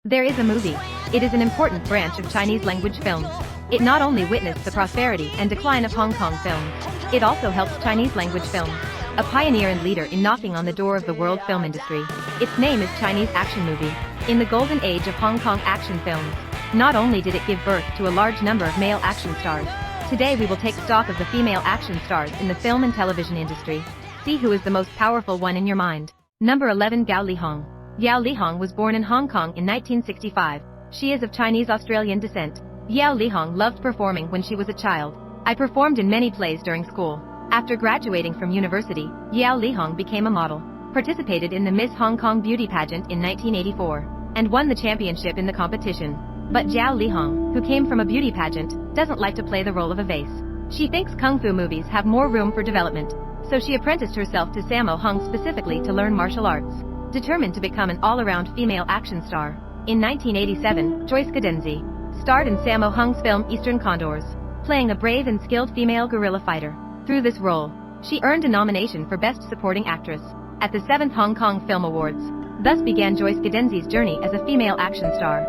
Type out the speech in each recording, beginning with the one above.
There is a movie. It is an important branch of Chinese language films. It not only witnessed the prosperity and decline of Hong Kong films, it also helps Chinese language films. A pioneer and leader in knocking on the door of the world film industry. Its name is Chinese action movie. In the golden age of Hong Kong action films, not only did it give birth to a large number of male action stars, today we will take stock of the female action stars in the film and television industry. See who is the most powerful one in your mind. Number 11, Gao Lihong. Yao Lihong was born in Hong Kong in 1965. She is of Chinese-Australian descent. Yao Lihong loved performing when she was a child. I performed in many plays during school. After graduating from university, Yao Lihong became a model, participated in the Miss Hong Kong beauty pageant in 1984, and won the championship in the competition. But Yao Lihong, who came from a beauty pageant, doesn't like to play the role of a vase. She thinks kung fu movies have more room for development, so she apprenticed herself to Sammo Hung specifically to learn martial arts. Determined to become an all-around female action star, in 1987, Joyce Cadenzi starred in Sammo Hung's film Eastern Condors, playing a brave and skilled female guerrilla fighter. Through this role, she earned a nomination for Best Supporting Actress at the 7th Hong Kong Film Awards. Thus began Joyce Cadenzi's journey as a female action star.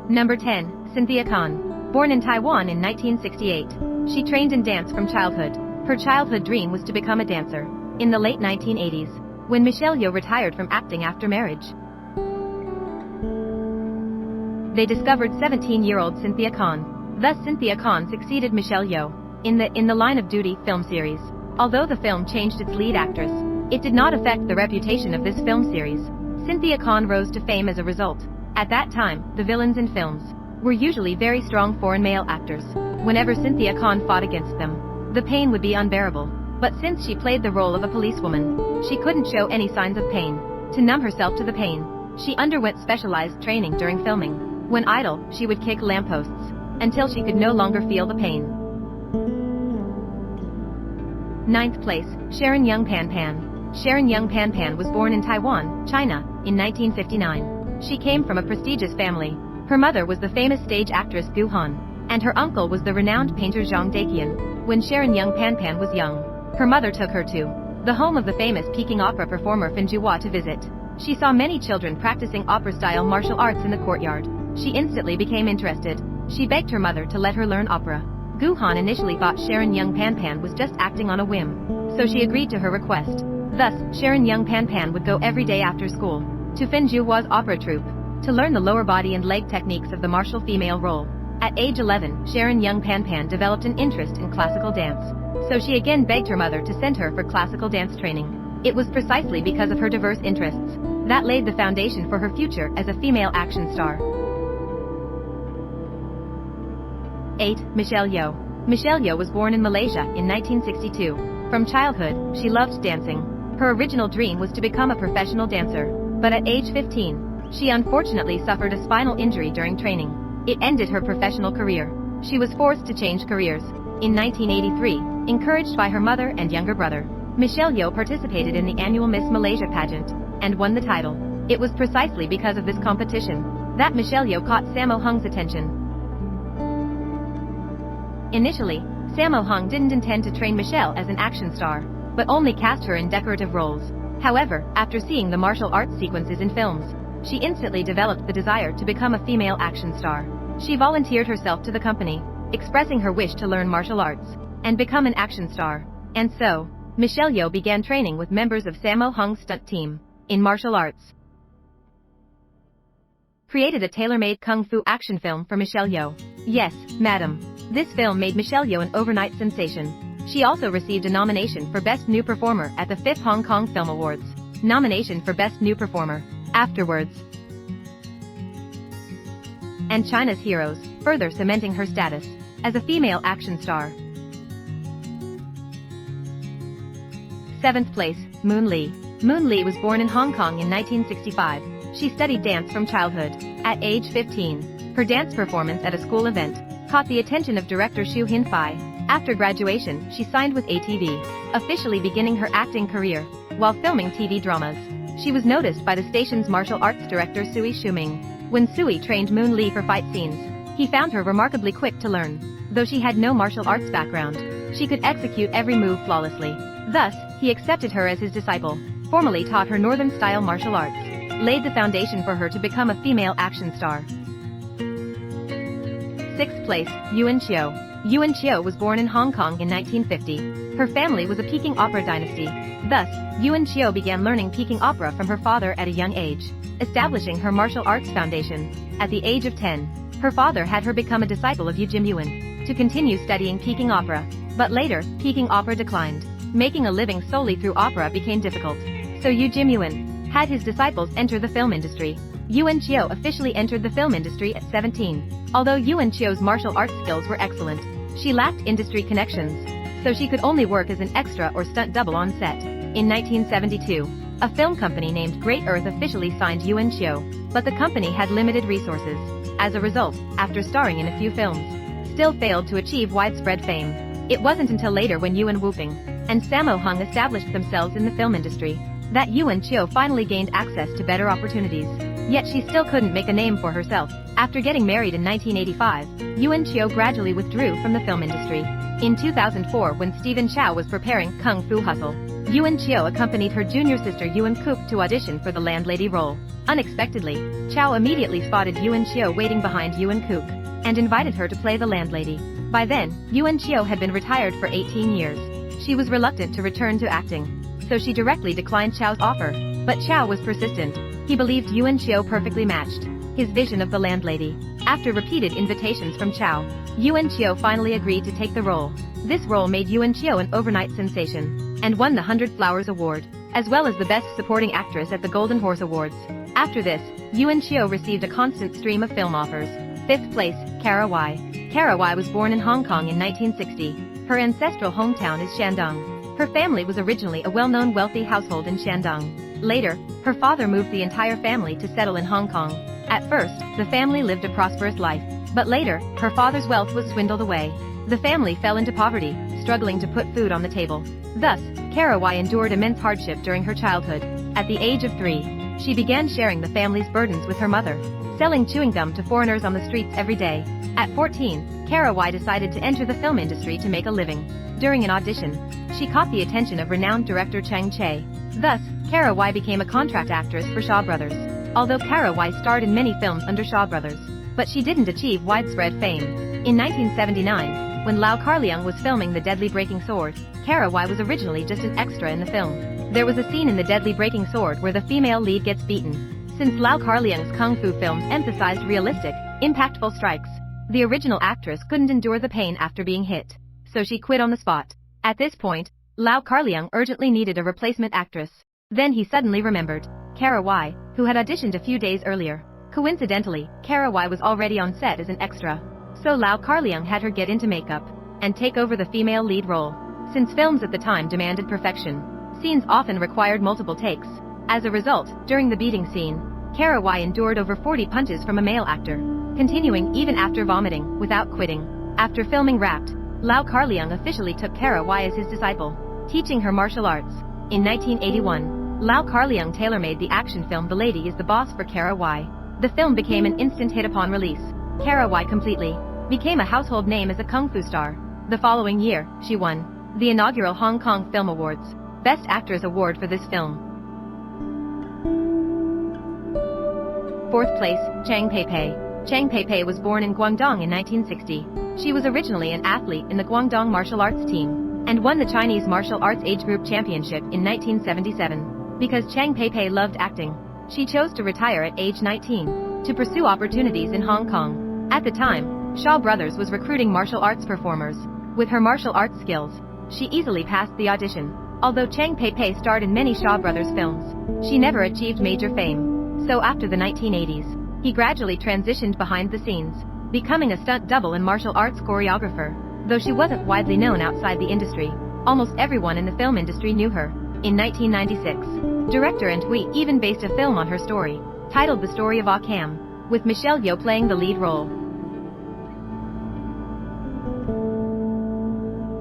Number 10, Cynthia Khan. Born in Taiwan in 1968, she trained in dance from childhood. Her childhood dream was to become a dancer. In the late 1980s, when Michelle Yeoh retired from acting after marriage, they discovered 17-year-old Cynthia Khan. Thus Cynthia Khan succeeded Michelle Yeoh in the Line of Duty film series. Although the film changed its lead actress, it did not affect the reputation of this film series. Cynthia Khan rose to fame as a result. At that time, the villains in films were usually very strong foreign male actors. Whenever Cynthia Khan fought against them, the pain would be unbearable. But since she played the role of a policewoman, she couldn't show any signs of pain. To numb herself to the pain, she underwent specialized training during filming. When idle, she would kick lampposts until she could no longer feel the pain. 9th place, Sharon Young Pan Pan. Sharon Young Pan Pan was born in Taiwan, China, in 1959. She came from a prestigious family. Her mother was the famous stage actress Gu Han, and her uncle was the renowned painter Zhang Daqian. When Sharon Young Pan Pan was young, her mother took her to the home of the famous Peking opera performer Fin Juhua to visit. She saw many children practicing opera-style martial arts in the courtyard. She instantly became interested. She begged her mother to let her learn opera. Gu Han initially thought Sharon Young Pan Pan was just acting on a whim, so she agreed to her request. Thus, Sharon Young Pan Pan would go every day after school to Fin Juhua's opera troupe to learn the lower body and leg techniques of the martial female role. At age 11, Sharon Young Pan Pan developed an interest in classical dance, so she again begged her mother to send her for classical dance training. It was precisely because of her diverse interests that laid the foundation for her future as a female action star. 8. Michelle Yeoh. Michelle Yeoh was born in Malaysia in 1962. From childhood, she loved dancing. Her original dream was to become a professional dancer, but at age 15, she unfortunately suffered a spinal injury during training. It ended her professional career. She was forced to change careers. In 1983, encouraged by her mother and younger brother, Michelle Yeoh participated in the annual Miss Malaysia pageant and won the title. It was precisely because of this competition that Michelle Yeoh caught Sammo Hung's attention. Initially, Sammo Hung didn't intend to train Michelle as an action star, but only cast her in decorative roles. However, after seeing the martial arts sequences in films, she instantly developed the desire to become a female action star. She volunteered herself to the company, expressing her wish to learn martial arts and become an action star. And so, Michelle Yeoh began training with members of Sammo Hung's stunt team in martial arts. Created a tailor-made kung fu action film for Michelle Yeoh. Yes, madam. This film made Michelle Yeoh an overnight sensation. She also received a nomination for Best New Performer at the 5th Hong Kong Film Awards. Nomination for Best New Performer. Afterwards, and China's Heroes, further cementing her status as a female action star. 7th place, Moon Lee. Moon Lee was born in Hong Kong in 1965. She studied dance from childhood. At age 15, her dance performance at a school event caught the attention of director Xu Hinfei. After graduation, she signed with ATV, officially beginning her acting career. While filming TV dramas, she was noticed by the station's martial arts director Sui Shuming. When Sui trained Moon Lee for fight scenes, he found her remarkably quick to learn. Though she had no martial arts background, she could execute every move flawlessly. Thus, he accepted her as his disciple, formally taught her northern-style martial arts. laid the foundation for her to become a female action star. 6th place, Yuan Xiao. Yuan Xiao was born in Hong Kong in 1950. Her family was a Peking opera dynasty. Thus, Yuan Xiao began learning Peking opera from her father at a young age, establishing her martial arts foundation. At the age of 10, her father had her become a disciple of Yu Jinyuan to continue studying Peking opera. But later, Peking opera declined. Making a living solely through opera became difficult. So Yu Jinyuan had his disciples enter the film industry. Yuan Xiao officially entered the film industry at 17. Although Yuan Xiao's martial arts skills were excellent, she lacked industry connections, so she could only work as an extra or stunt double on set. In 1972, a film company named Great Earth officially signed Yuan Xiao, but the company had limited resources. As a result, after starring in a few films, still failed to achieve widespread fame. It wasn't until later when Yuan Wuping and Sammo Hung established themselves in the film industry that Yuan Xiao finally gained access to better opportunities. Yet she still couldn't make a name for herself. After getting married in 1985, Yuan Xiao gradually withdrew from the film industry. In 2004, when Stephen Chow was preparing Kung Fu Hustle, Yuan Xiao accompanied her junior sister Yuan Kook to audition for the landlady role. Unexpectedly, Chow immediately spotted Yuan Xiao waiting behind Yuan Kook and invited her to play the landlady. By then, Yuan Xiao had been retired for 18 years. She was reluctant to return to acting, so she directly declined Chow's offer. But Chow was persistent. He believed Yuan Xiao perfectly matched his vision of the landlady. After repeated invitations from Chow, Yuan Xiao finally agreed to take the role. This role made Yuan Xiao an overnight sensation and won the 100 Flowers Award, as well as the Best Supporting Actress at the Golden Horse Awards. After this, Yuan Xiao received a constant stream of film offers. 5th place, Kara Wai. Kara Wai was born in Hong Kong in 1960. Her ancestral hometown is Shandong. Her family was originally a well-known wealthy household in Shandong. Later, her father moved the entire family to settle in Hong Kong. At first, the family lived a prosperous life, but later, her father's wealth was swindled away. The family fell into poverty, struggling to put food on the table. Thus, Kara Wai endured immense hardship during her childhood. At the age of 3, she began sharing the family's burdens with her mother, selling chewing gum to foreigners on the streets every day. At 14, Kara Wai decided to enter the film industry to make a living. During an audition, she caught the attention of renowned director Chang Che. Thus, Kara Wai became a contract actress for Shaw Brothers. Although Kara Wai starred in many films under Shaw Brothers, but she didn't achieve widespread fame. In 1979, when Lau Kar-leung was filming The Deadly Breaking Sword, Kara Wai was originally just an extra in the film. There was a scene in The Deadly Breaking Sword where the female lead gets beaten. Since Lau Kar-leung's kung fu films emphasized realistic, impactful strikes, the original actress couldn't endure the pain after being hit, so she quit on the spot. At this point, Lau Kar-leung urgently needed a replacement actress. Then he suddenly remembered Kara Wai, who had auditioned a few days earlier. Coincidentally, Kara Wai was already on set as an extra. So Lau Kar-leung had her get into makeup and take over the female lead role. Since films at the time demanded perfection, scenes often required multiple takes. As a result, during the beating scene, Kara Wai endured over 40 punches from a male actor, continuing even after vomiting, without quitting. After filming wrapped, Lau Kar-leung officially took Kara Wai as his disciple, teaching her martial arts. In 1981, Lau Kar-leung tailor-made the action film The Lady is the Boss for Kara Wai. The film became an instant hit upon release. Kara Wai completely became a household name as a kung fu star. The following year, she won the inaugural Hong Kong Film Awards Best Actress Award for this film. 4th place, Chang Pei-pei. Chang Pei-pei was born in Guangdong in 1960. She was originally an athlete in the Guangdong martial arts team and won the Chinese Martial Arts Age Group Championship in 1977. Because Chang Pei-pei loved acting, she chose to retire at age 19 to pursue opportunities in Hong Kong. At the time, Shaw Brothers was recruiting martial arts performers. With her martial arts skills, she easily passed the audition. Although Chang Pei-pei starred in many Shaw Brothers films, she never achieved major fame. So after the 1980s, he gradually transitioned behind the scenes, becoming a stunt double and martial arts choreographer. Though she wasn't widely known outside the industry, almost everyone in the film industry knew her. In 1996, director Ant Hui even based a film on her story, titled The Story of Ah Kam, with Michelle Yeoh playing the lead role.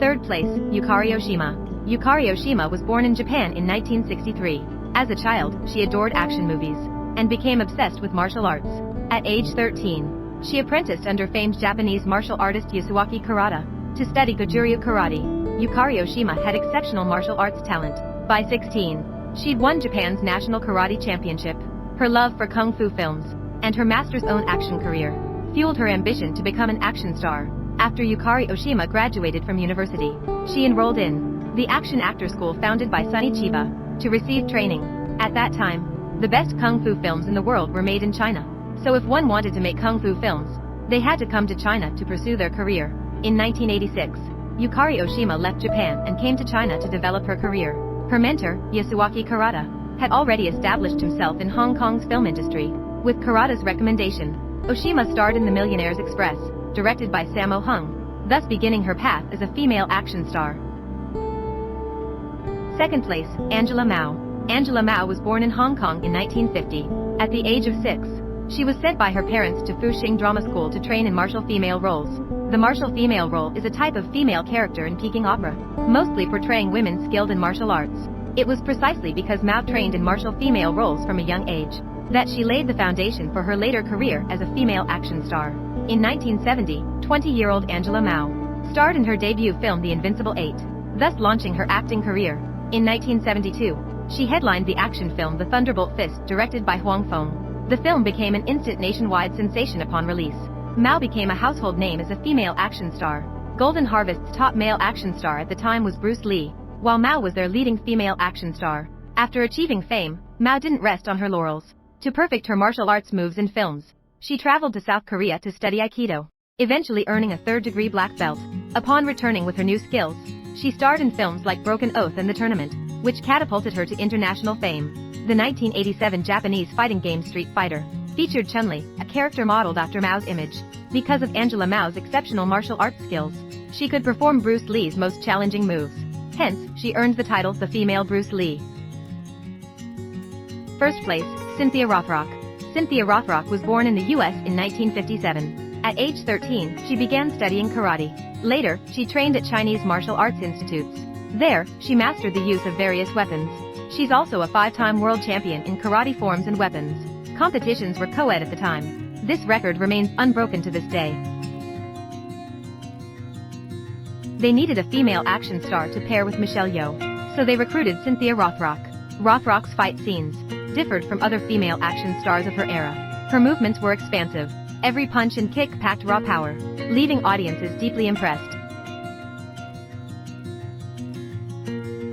3rd place, Yukari Oshima. Yukari Oshima was born in Japan in 1963. As a child, she adored action movies and became obsessed with martial arts. At age 13, she apprenticed under famed Japanese martial artist Yasuaki Kurata to study Goju-ryu karate. Yukari Oshima had exceptional martial arts talent. By 16, she'd won Japan's National Karate Championship. Her love for kung fu films, and her master's own action career, fueled her ambition to become an action star. After Yukari Oshima graduated from university, she enrolled in the action actor school founded by Sonny Chiba to receive training. At that time, the best kung fu films in the world were made in China. So if one wanted to make kung fu films, they had to come to China to pursue their career. In 1986, Yukari Oshima left Japan and came to China to develop her career. Her mentor, Yasuaki Kurata, had already established himself in Hong Kong's film industry. With Kurata's recommendation, Oshima starred in The Millionaire's Express, directed by Sammo Hung, thus beginning her path as a female action star. Second place, Angela Mao. Angela Mao was born in Hong Kong in 1950. At the age of 6, she was sent by her parents to Fuxing Drama School to train in martial female roles. The martial female role is a type of female character in Peking opera, mostly portraying women skilled in martial arts. It was precisely because Mao trained in martial female roles from a young age that she laid the foundation for her later career as a female action star. In 1970, 20-year-old Angela Mao starred in her debut film The Invincible 8, thus launching her acting career. In 1972, she headlined the action film The Thunderbolt Fist, directed by Huang Feng. The film became an instant nationwide sensation upon release. Mao became a household name as a female action star. Golden Harvest's top male action star at the time was Bruce Lee, while Mao was their leading female action star. After achieving fame, Mao didn't rest on her laurels. To perfect her martial arts moves in films, she traveled to South Korea to study Aikido, eventually earning a third-degree black belt. Upon returning with her new skills, she starred in films like Broken Oath and The Tournament, which catapulted her to international fame. The 1987 Japanese fighting game Street Fighter featured Chun-Li, a character modeled after Mao's image. Because of Angela Mao's exceptional martial arts skills, she could perform Bruce Lee's most challenging moves. Hence, she earned the title the female Bruce Lee. First place, Cynthia Rothrock. Cynthia Rothrock was born in the US in 1957. At age 13, she began studying karate. Later, she trained at Chinese martial arts institutes. There, she mastered the use of various weapons. She's also a 5-time world champion in karate forms and weapons. Competitions were co-ed at the time. This record remains unbroken to this day. They needed a female action star to pair with Michelle Yeoh, so they recruited Cynthia Rothrock. Rothrock's fight scenes differed from other female action stars of her era. Her movements were expansive. Every punch and kick packed raw power, leaving audiences deeply impressed.